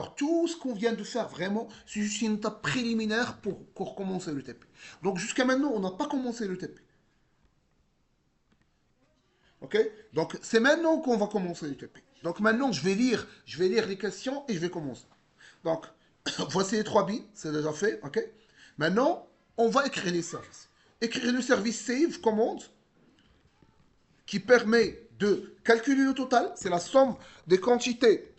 Alors, tout ce qu'on vient de faire, vraiment, c'est juste une étape préliminaire pour commencer le TP. Donc, jusqu'à maintenant, on n'a pas commencé le TP. OK? Donc, c'est maintenant qu'on va commencer le TP. Donc, maintenant, je vais lire les questions et je vais commencer. Donc, voici les 3 bits, c'est déjà fait. OK? Maintenant, on va écrire les services. Écrire le service save commande qui permet de calculer le total, c'est la somme des quantités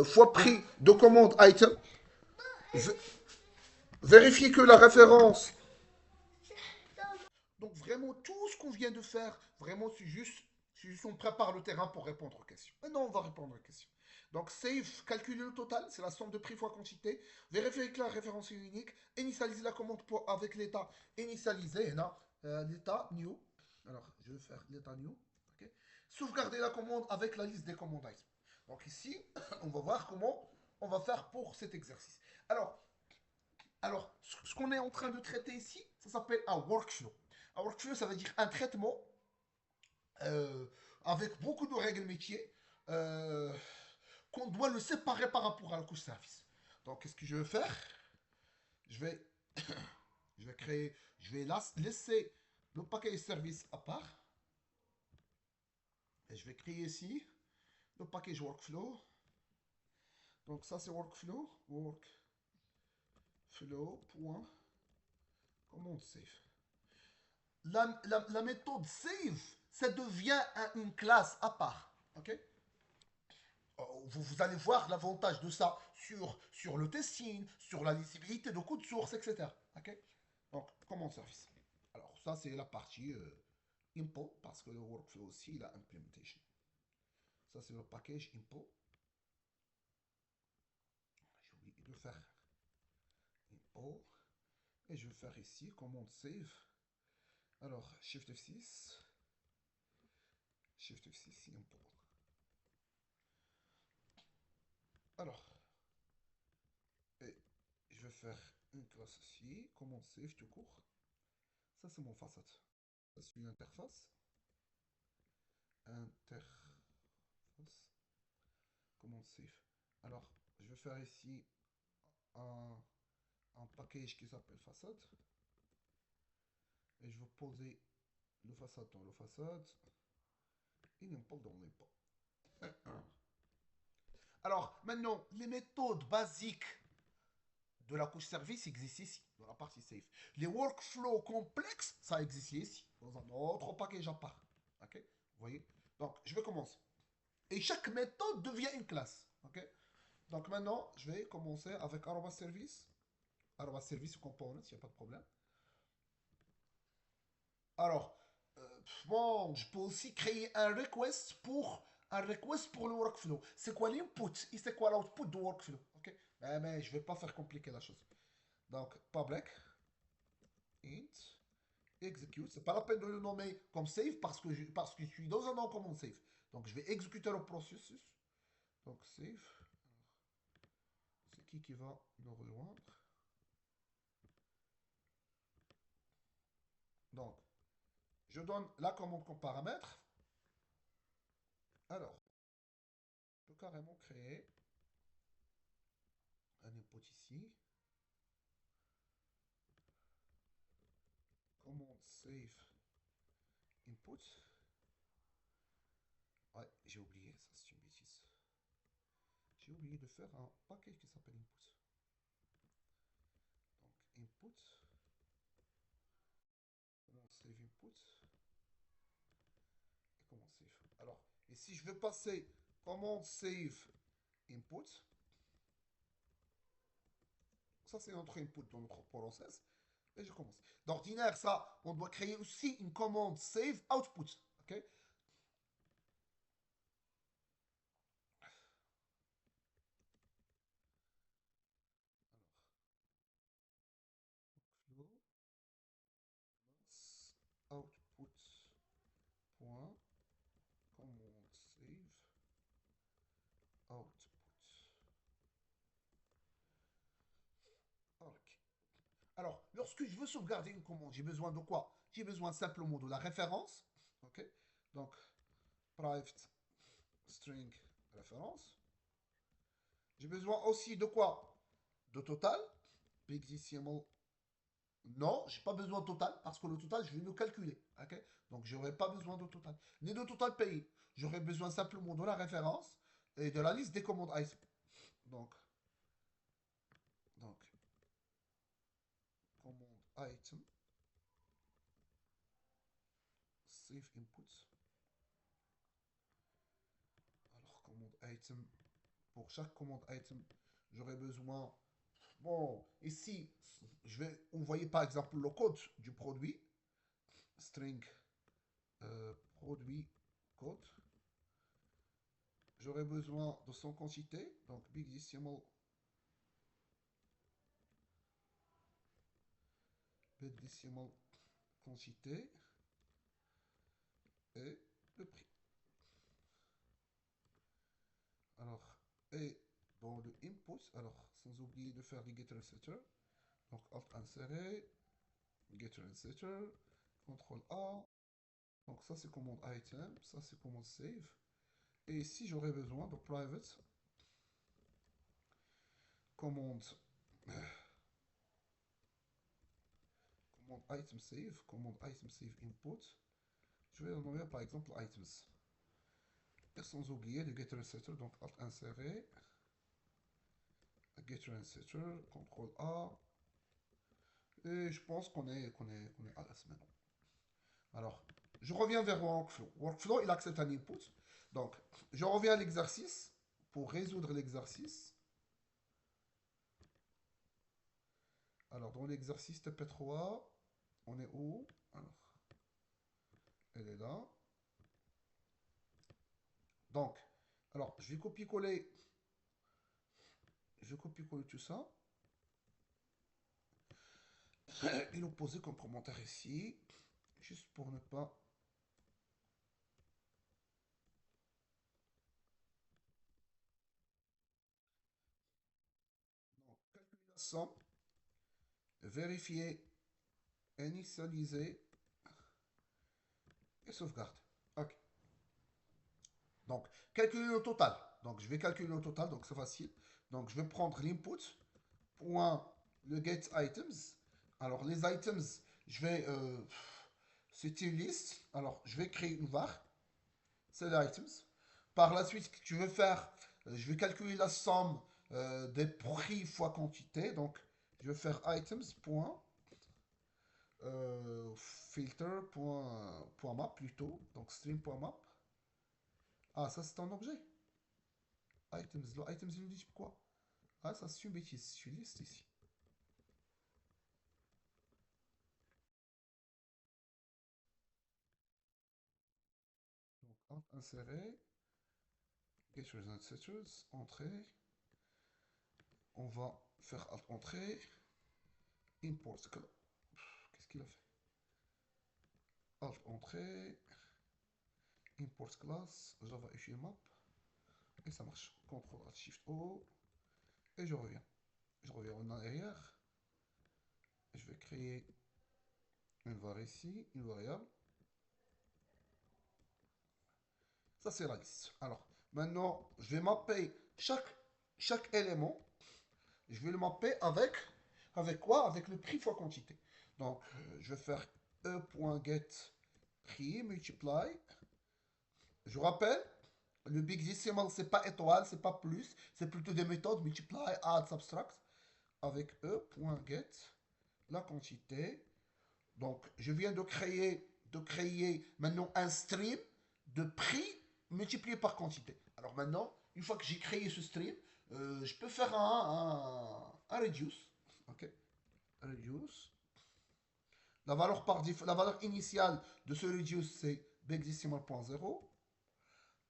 fois prix de commande item. Vérifier que la référence. Donc vraiment, tout ce qu'on vient de faire, vraiment, c'est juste on prépare le terrain pour répondre aux questions. Maintenant, on va répondre aux questions. Donc, save, calculer le total, c'est la somme de prix fois quantité. Vérifier que la référence est unique. Initialiser la commande avec l'état initialisé. L'état new. Alors, je vais faire l'état new. Okay. Sauvegarder la commande avec la liste des commandes items. Donc ici, on va voir comment on va faire pour cet exercice. Alors, ce qu'on est en train de traiter ici, ça s'appelle un workflow. Un workflow, ça veut dire un traitement euh, avec beaucoup de règles métiers euh, qu'on doit le séparer par rapport à la couche service. Donc, qu'est-ce que je vais faire? Je vais, je vais créer, je vais laisser le paquet service à part. Et je vais créer ici le package workflow. Donc, ça, c'est workflow. Workflow.command save. La méthode save, ça devient une classe à part. Ok? Vous allez voir l'avantage de ça sur le testing, sur la lisibilité de code source, etc. Ok? Donc, command service. Alors, ça, c'est la partie import, parce que le workflow aussi, il a implementation. Ça, c'est le package import. J'ai oublié de faire import. Et je vais faire ici, command save. Alors, Shift F6. Shift F6, import. Alors, et je vais faire une classe ici, command save tout court. Ça, c'est mon facade. Ça, c'est une interface. Command save. Alors, je vais faire ici un, un package qui s'appelle facade. Et je vais poser le facade dans le facade et l'import dans l'import. Alors, maintenant, les méthodes basiques de la couche service existent ici, dans la partie save. Les workflows complexes, ça existe ici, dans un autre package à part. Ok? Vous voyez? Donc, je vais commencer. Et chaque méthode devient une classe. Ok? Donc, maintenant, je vais commencer avec arroba service. Arroba service component, il n'y a pas de problème. Alors, bon, je peux aussi créer un request pour le workflow. C'est quoi l'input et c'est quoi l'output du workflow. Ok? Mais je ne vais pas faire compliquer la chose. Donc, public, int, execute. C'est pas la peine de le nommer comme save parce que je suis dans un nom comme save. Donc, je vais exécuter le processus. Donc, save. C'est qui va nous rejoindre? Donc, je donne la commande comme paramètre. Alors, je peux carrément créer un input ici. Commande save input. Ouais, j'ai oublié, ça c'est une bêtise. J'ai oublié de faire un package qui s'appelle input. Donc input, commande save input, et commande save. Alors, et si je veux passer commande save input, ça c'est notre input dans notre process, et je commence. D'ordinaire, ça, on doit créer aussi une commande save output. Ok? Alors, output point commande save output. Ok. Alors, lorsque je veux sauvegarder une commande, j'ai besoin de quoi? J'ai besoin simplement de la référence. Ok. Donc, private string référence. J'ai besoin aussi de quoi? De total. Big decimal. Non, j'ai pas besoin de total parce que le total, je vais le calculer. Ok. Donc, j'aurai pas besoin de total. Ni de total payé. J'aurai besoin simplement de la référence et de la liste des commandes item. Donc, donc commande item, save input. Alors, commande item, pour chaque commande item, j'aurai besoin. Bon, ici, je vais envoyer par exemple le code du produit. String produit code. J'aurai besoin de son quantité. Donc, big decimal. Big decimal quantité. Et le prix. Alors, et dans le input, alors, sans oublier de faire les getter, etc. Donc, alt inséré, getter, etc. CTRL A. Donc, ça, c'est commande item. Ça, c'est commande save. Et ici, j'aurais besoin de private commande, commande item save, commande item save input. Je vais nommer par exemple items. Et sans oublier le getter, etc. Donc, alt inséré, getter, etc. CTRL A. Et je pense qu'on est à la semaine. Alors, je reviens vers Workflow. Workflow, il accepte un input. Donc, je reviens à l'exercice pour résoudre l'exercice. Alors, dans l'exercice TP3, on est où? Alors, elle est là. Donc, alors, je vais copier-coller. Je copie-coller tout ça. Et le poser comme commentaire ici. Juste pour ne pas. Donc, calculer la somme. Vérifier. Initialiser. Et sauvegarde. Ok. Donc, calculer le total. Donc, je vais calculer le total, donc c'est facile. Donc, je vais prendre l'input, point le get items. Alors, les items, je vais. C'est une liste. Alors, je vais créer une var. C'est les items. Par la suite, je vais faire. Je vais calculer la somme des prix fois quantité. Donc, je vais faire items, point. Filter, point map plutôt. Donc, stream.map. Ah, ça, c'est un objet. Items, le items, il nous dit quoi? Ah, ça, c'est une bêtise. Je suis liste ici. Donc, insérer. Get result setters. Entrée. On va faire alt entrée. Import. Qu'est-ce qu'il a fait? Alt entrée. Import class. Java issue map. Et ça marche. CTRL Alt Shift O. Et je reviens. Je reviens en arrière. Je vais créer une var ici, une variable. Ça, c'est la liste. Alors, maintenant, je vais mapper chaque élément. Je vais le mapper avec quoi? Avec le prix fois quantité. Donc, je vais faire e.get prix multiply. Je rappelle, le big decimal, c'est pas étoile, c'est pas plus, c'est plutôt des méthodes multiply, add, subtract. Avec e.get la quantité. Donc, je viens de créer maintenant un stream de prix multiplié par quantité. Alors maintenant, une fois que j'ai créé ce stream, je peux faire un reduce. Ok. Reduce. La valeur initiale de ce reduce, c'est bigdecimal.0.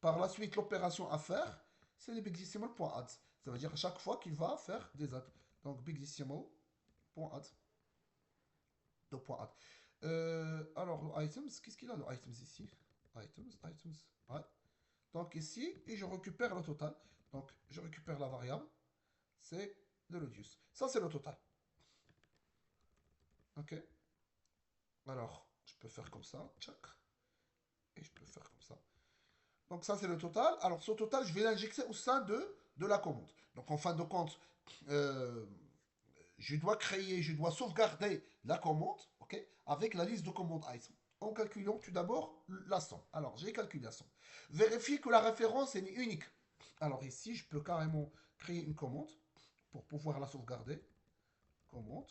Par la suite, l'opération à faire, c'est le bigdecimal.add. Ça veut dire à chaque fois qu'il va faire des adds. Donc bigdecimal.add. .add. Alors, le items, qu'est-ce qu'il a le items ici? Items. Ouais. Donc ici, et je récupère le total. Donc, je récupère la variable. C'est le reduce. Ça, c'est le total. Ok. Alors, je peux faire comme ça. Tchac. Et je peux faire comme ça. Donc, ça, c'est le total. Alors, ce total, je vais l'injecter au sein de de la commande. Donc en fin de compte, euh, je dois sauvegarder la commande, ok, avec la liste de commandes item. En calculant tout d'abord la somme. Alors, j'ai calculé la somme. Vérifier que la référence est unique. Alors ici, je peux carrément créer une commande pour pouvoir la sauvegarder. Commande,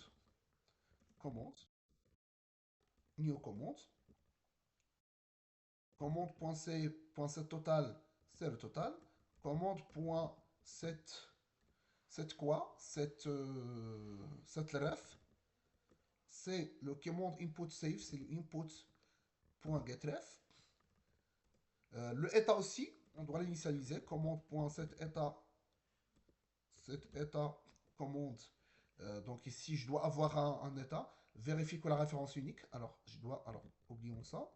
commande, new commande. Commande.set total, c'est le total. Commande.set, c'est quoi? Cette ref, c'est le commande input save, c'est le input.getRef. Le état aussi, on doit l'initialiser. Commande.setEtat, cet état commande. Donc ici, je dois avoir un état. Vérifier que la référence est unique. Alors, oublions ça.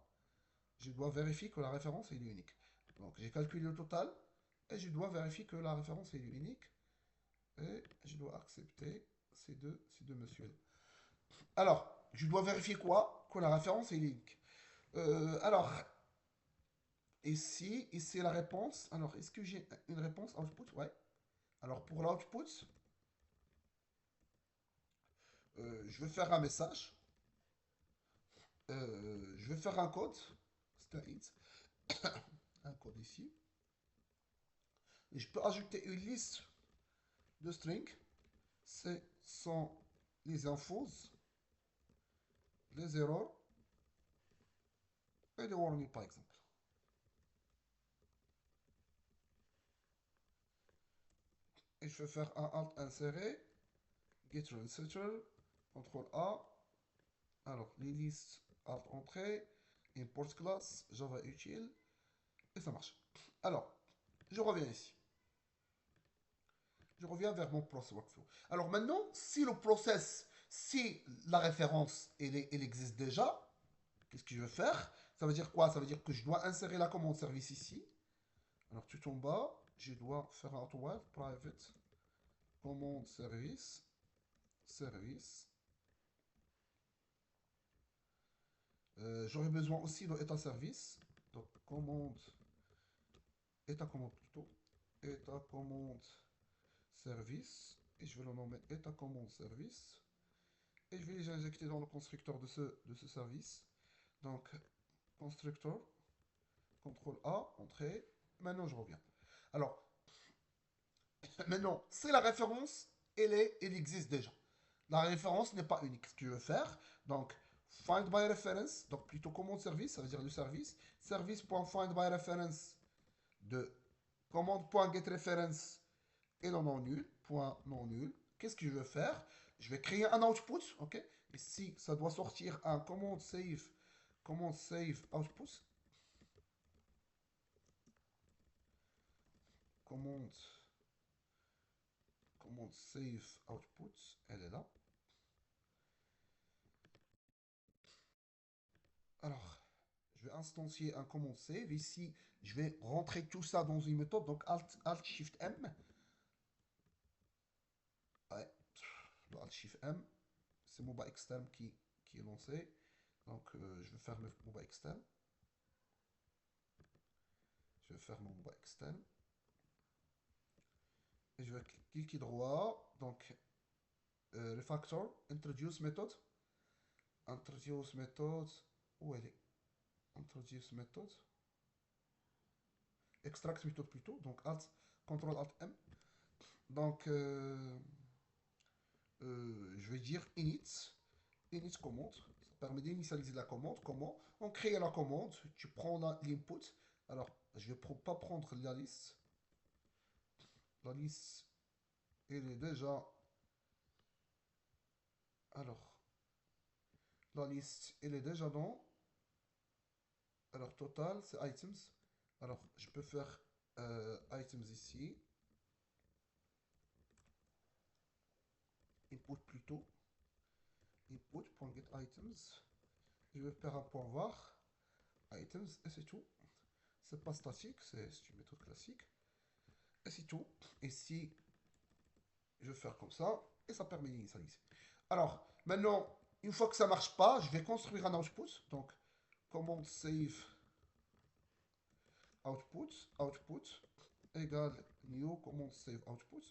Je dois vérifier que la référence est unique. Donc, j'ai calculé le total et je dois vérifier que la référence est unique. Et je dois accepter ces deux messieurs. Alors, je dois vérifier quoi? Que la référence est unique. Alors, ici la réponse. Alors, est-ce que j'ai une réponse output? Ouais. Alors, pour l'output, je vais faire un message. Je vais faire un code. C'est un code ici. Et je peux ajouter une liste de strings. Ce sont les infos, les erreurs et les warnings par exemple. Et je vais faire un alt inséré, get resetter, CTRL A. Alors, les listes alt entrée, import class, Java utile, et ça marche. Alors, je reviens ici. Je reviens vers mon process workflow. Alors maintenant, si la référence, elle existe déjà, qu'est-ce que je vais faire? Ça veut dire quoi? Ça veut dire que je dois insérer la commande service ici. Alors tout en bas, je dois faire un auto private commande service. J'aurai besoin aussi de état service. Donc état commande plutôt. État commande service. Et je vais le nommer état commande service. Et je vais les injecter dans le constructeur de ce service. Donc, constructeur, CTRL A, entrée. Maintenant, je reviens. Alors, maintenant, c'est la référence, elle existe déjà. La référence n'est pas unique. Ce que je veux faire, donc, find by reference, donc plutôt commande service, ça veut dire le service. Service.findByReference de commande.getReference et non nul, point non nul. Qu'est-ce que je veux faire? Je vais créer un output, ok? Ici, ça doit sortir un commande save output. Commande save output, elle est là. Alors, je vais instancier un commande save. Ici, je vais rentrer tout ça dans une méthode. Donc, Alt Shift M. Ouais, le Alt Shift M. C'est MOBA externe qui est lancé. Donc, je vais faire le MOBA externe. Je vais faire mon MOBA externe. Et je vais cliquer droit. Donc, refactor, introduce method. Introduce method. Où elle est? Introduce method. Extract method plutôt. Donc, Ctrl Alt M. Donc, je vais dire init commande. Ça permet d'initialiser la commande. Comment? On crée la commande. Tu prends l'input. Alors, je ne vais pas prendre la liste. La liste, elle est déjà. Alors, la liste, elle est déjà dans. Alors, total, c'est items. Alors, je peux faire items ici. Input plutôt. Input.getItems. Je vais faire un point var. Items, et c'est tout. C'est pas statique, c'est une méthode classique. Et c'est tout. Ici, je vais faire comme ça. Et ça permet d'initialiser. Alors, maintenant, une fois que ça marche pas, je vais construire un output. Donc, commande save output égale new command save output.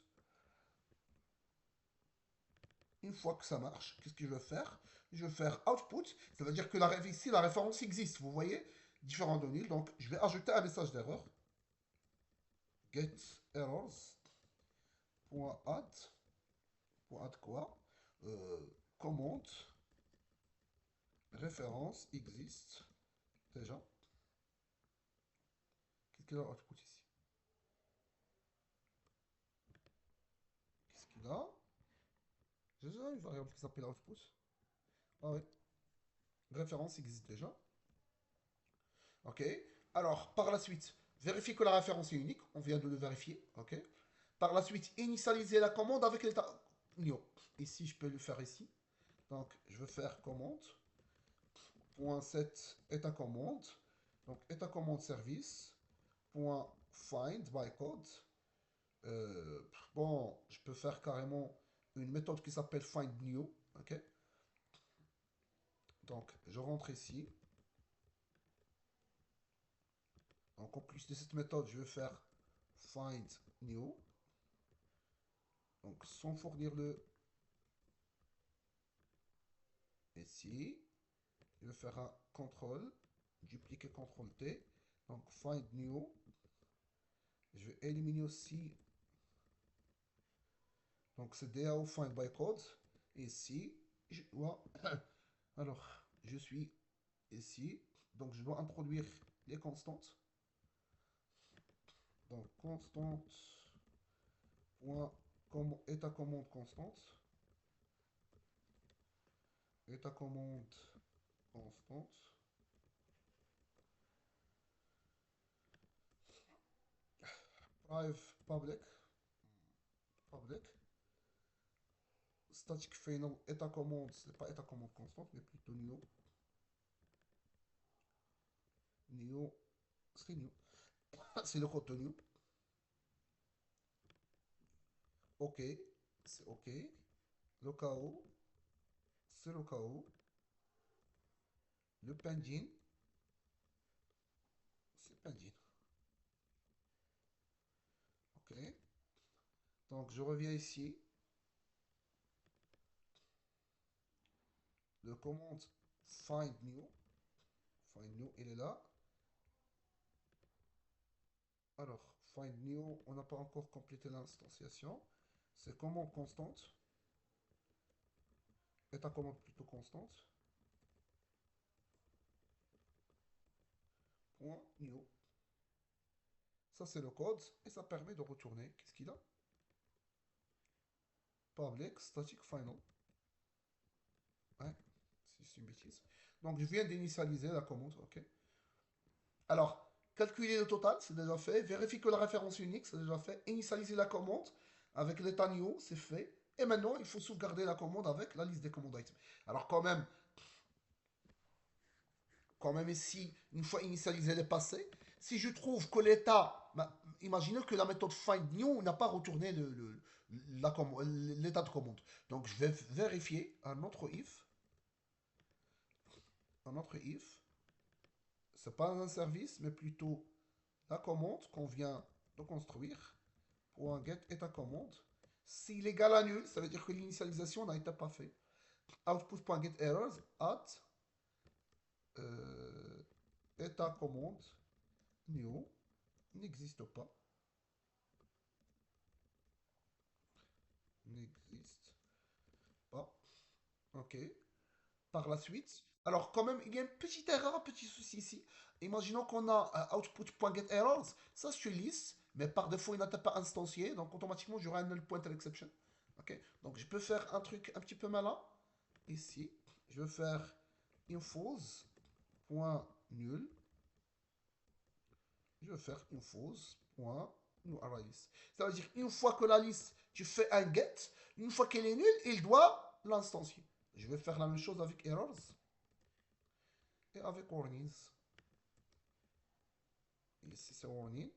Une fois que ça marche, qu'est-ce que je vais faire? Je vais faire output. Ça veut dire que ici, la référence existe. Vous voyez? Différents de nul. Donc, je vais ajouter un message d'erreur. Get errors. .add. .add quoi? Commande. Référence existe. Déjà. Qu'est-ce qu'il a output ici? Qu'est-ce qu'il a? J'ai déjà une variable qui s'appelle output. Ah oui. Référence existe déjà. Ok. Alors, par la suite, vérifier que la référence est unique. On vient de le vérifier. Ok. Par la suite, initialiser la commande avec l'état new. Ici, je peux le faire ici. Donc, je veux faire commande. Point .set état commande. Donc, état commande service. Point .find by code. Bon, je peux faire carrément une méthode qui s'appelle find new. Ok. Donc, je rentre ici. Donc, en plus de cette méthode, je vais faire find new. Donc, sans fournir le ici, je vais faire un contrôle, dupliquer CTRL T. Donc, find new. Je vais éliminer aussi. Donc, c'est DAO find by code. Ici, je dois. Alors, je suis ici. Donc, je dois introduire les constantes. Donc, constante. Point, état commande constante. État commande constante. Prive public. Public. Static final état commande. Ce n'est pas état commande constante, mais plutôt new. New. C'est new. C'est le code de new. OK. C'est OK. Le KO. C'est le KO. Le pending. C'est pending. OK. Donc, je reviens ici. Le commande find new. Find new, il est là. Alors, find new, on n'a pas encore complété l'instanciation. C'est commande constante. État commande plutôt constante. Point new. Ça, c'est le code. Et ça permet de retourner. Qu'est-ce qu'il a? Public static final. Ouais, c'est une bêtise. Donc, je viens d'initialiser la commande. OK. Alors, calculer le total, c'est déjà fait. Vérifier que la référence unique, c'est déjà fait. Initialiser la commande avec l'état new, c'est fait. Et maintenant, il faut sauvegarder la commande avec la liste des commandes items. Alors, quand même ici, une fois initialisé les passés, si je trouve que l'état, imaginez que la méthode find new n'a pas retourné l'état de commande. Donc, je vais vérifier un autre if. Un autre if. C'est pas un service, mais plutôt la commande qu'on vient de construire. Pour un get état commande. S'il est égal à nul, ça veut dire que l'initialisation n'a été pas faite. Output.getErrors at état commande new n'existe pas. N'existe pas. OK. Par la suite. Alors, quand même, il y a une petite erreur, un petit souci ici. Imaginons qu'on a output.getErrors. Ça, c'est une liste, mais par défaut, il n'était pas instancié. Donc, automatiquement, j'aurai un null pointer exception. OK. Donc, je peux faire un truc un petit peu malin. Ici, je vais faire infos.nul. Je vais faire infos.new array list. Ça veut dire, une fois que la liste, tu fais un get, une fois qu'elle est nulle, il doit l'instancier. Je vais faire la même chose avec errors et avec warnings. Ici, c'est warning.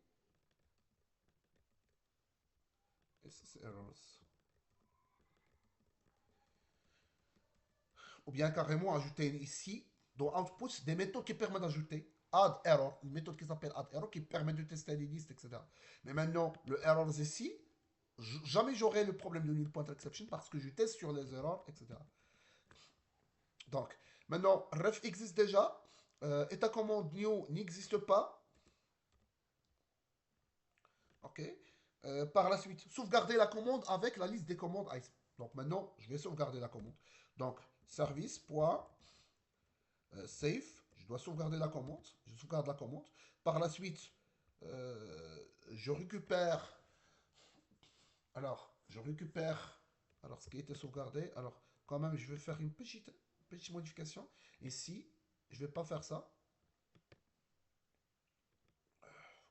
Ici, c'est errors. Ou bien carrément ajouter ici, dans output, des méthodes qui permettent d'ajouter. add error, une méthode qui s'appelle add error qui permet de tester les listes, etc. Mais maintenant, le errors ici, jamais j'aurai le problème de null point exception parce que je teste sur les erreurs, etc. Donc, maintenant, ref existe déjà, état commande new n'existe pas, ok. Par la suite, sauvegarder la commande avec la liste des commandes item. Donc maintenant, je vais sauvegarder la commande. Donc, service.save, je dois sauvegarder la commande, je sauvegarde la commande. Par la suite, je récupère, je récupère, ce qui était sauvegardé. Alors, quand même, je vais faire une petite modification. Ici, je vais pas faire ça.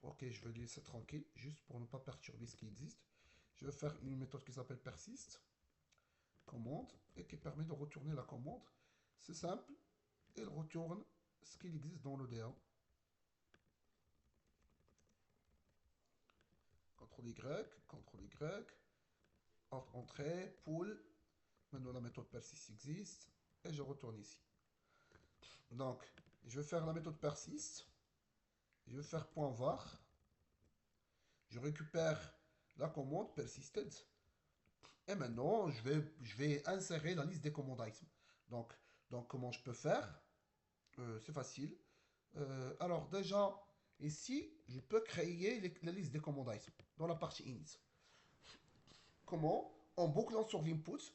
Ok, je vais laisser tranquille, juste pour ne pas perturber ce qui existe. Je vais faire une méthode qui s'appelle persist, commande, et qui permet de retourner la commande. C'est simple, elle retourne ce qu'il existe dans le DA. CTRL Y, CTRL Y, entrée, pool. Maintenant la méthode persist existe, et je retourne ici. Donc, je vais faire la méthode persist, je vais faire .var, je récupère la commande persisted, et maintenant je vais insérer la liste des commandes items. Donc, comment je peux faire? C'est facile. Alors déjà, ici, je peux créer la liste des commandes items dans la partie init. Comment? En bouclant sur l'input.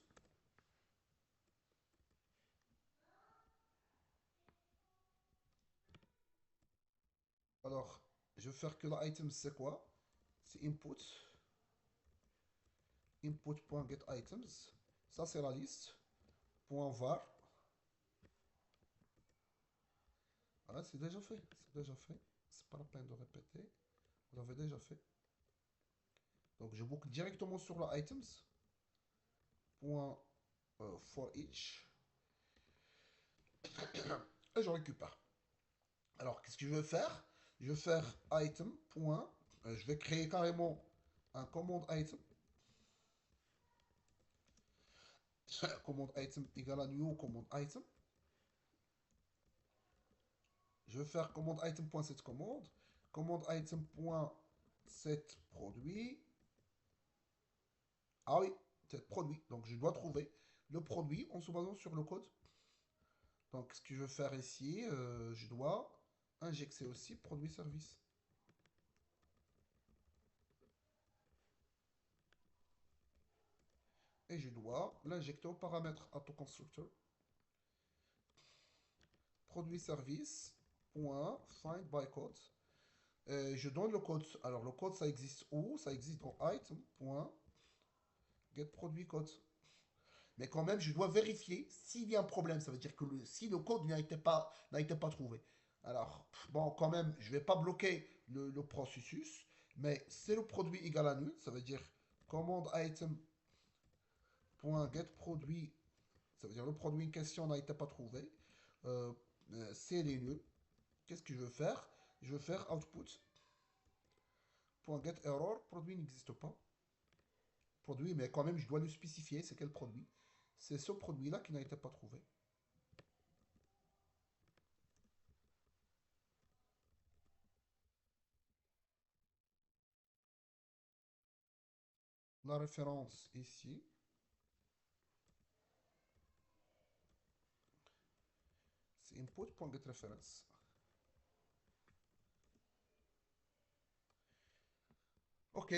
Alors, je vais faire que l'item, c'est quoi? C'est input. Input.getItems. Ça, c'est la liste. .var. Voilà, c'est déjà fait. C'est déjà fait. C'est pas la peine de répéter. Vous l'avez déjà fait. Donc, je boucle directement sur la items. For each. Et je récupère. Alors, qu'est-ce que je vais faire? Je vais faire item. Je vais créer carrément un command item. Command item égale à new command item. Je vais faire command item.set commande. Command item.set produit. Ah oui, c'est produit. Donc je dois trouver le produit en se basant sur le code. Donc ce que je vais faire ici, je dois injecter aussi produit service. Et je dois l'injecter au paramètre AutoConstructor. Produit service. Find by code. Je donne le code. Alors le code ça existe où? Ça existe dans item. Get produit code. Mais quand même, je dois vérifier s'il y a un problème. Ça veut dire que si le code n'a été pas trouvé. Alors, bon, quand même, je ne vais pas bloquer le processus, mais c'est le produit égal à nul. Ça veut dire command item.getProduit. Ça veut dire le produit en question n'a été pas trouvé. Euh, c'est les nuls. Qu'est-ce que je veux faire? Je veux faire output.getError. Produit n'existe pas. Produit, mais quand même, je dois le spécifier. C'est quel produit? C'est ce produit-là qui n'a été pas trouvé. La référence ici. C'est input.getReference. Ok.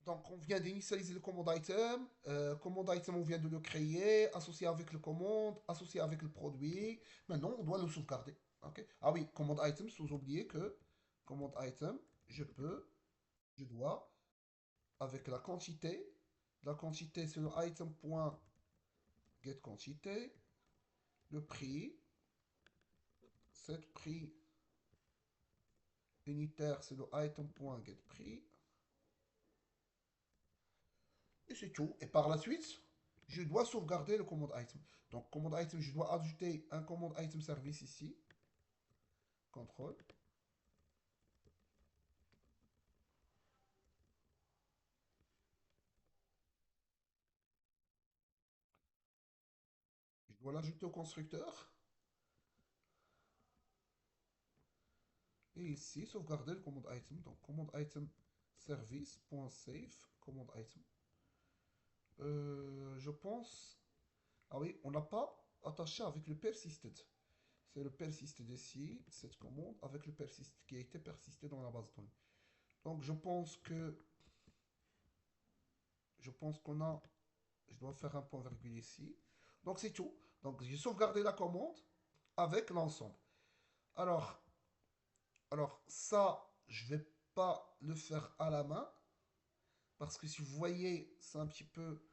Donc, on vient d'initialiser le command item. Command item, on vient de le créer, associé avec le commande, associé avec le produit. Maintenant, on doit le sauvegarder. Ok. Ah oui, command item, sans oublier que command item, je dois, avec la quantité, c'est le item.getQuantité, le prix, cette prix unitaire, c'est le item.getPrix. Et c'est tout. Et par la suite, je dois sauvegarder le command item. Donc, command item, je dois ajouter un command item service ici. Contrôle. Je dois l'ajouter au constructeur. Et ici, sauvegarder le command item. Donc, command item service.save, command item. Je pense. Ah oui, on n'a pas attaché avec le persisted. C'est le persisted ici, cette commande, avec le persist qui a été persisté dans la base de données. Donc, je pense qu'on a. Je dois faire un point virgule ici. Donc, c'est tout. Donc, j'ai sauvegardé la commande avec l'ensemble. Alors, ça, je vais pas le faire à la main. Parce que si vous voyez, c'est un petit peu.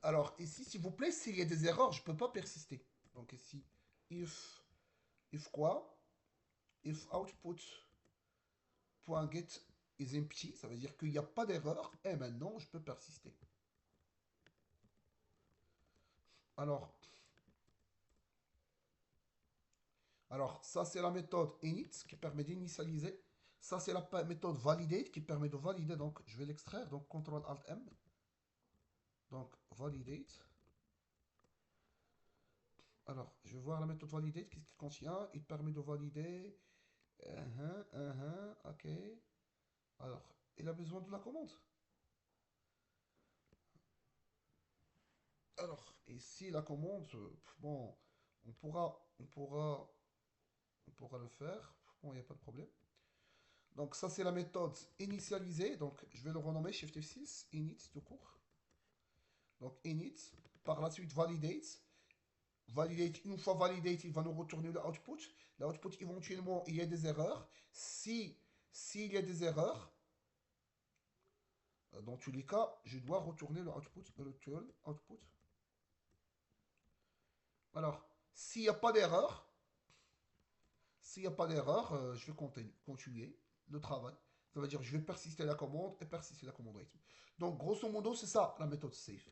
Alors ici, s'il vous plaît, s'il y a des erreurs, je ne peux pas persister. Donc ici, if quoi? If output.get is empty, ça veut dire qu'il n'y a pas d'erreur. Et maintenant, je peux persister. Alors, ça, c'est la méthode init qui permet d'initialiser. Ça, c'est la méthode validate qui permet de valider. Donc, je vais l'extraire. Donc, CTRL-ALT-M. Donc, validate. Alors, je vais voir la méthode validate, qu'est-ce qu'il contient. Il permet de valider. Ok. Alors, il a besoin de la commande. Alors, ici, la commande, bon, on pourra le faire. Bon, il n'y a pas de problème. Donc, ça, c'est la méthode initialisée. Donc, je vais le renommer Shift F6, init tout court. Donc, init. Par la suite, validate. Validate, une fois validate, il va nous retourner le output. L'output, éventuellement, il y a des erreurs. S'il y a des erreurs, dans tous les cas, je dois retourner le output, return output. Alors, s'il n'y a pas d'erreur, je vais continuer le travail. Ça veut dire que je vais persister la commande et persister la commande item. Donc, grosso modo, c'est ça la méthode save.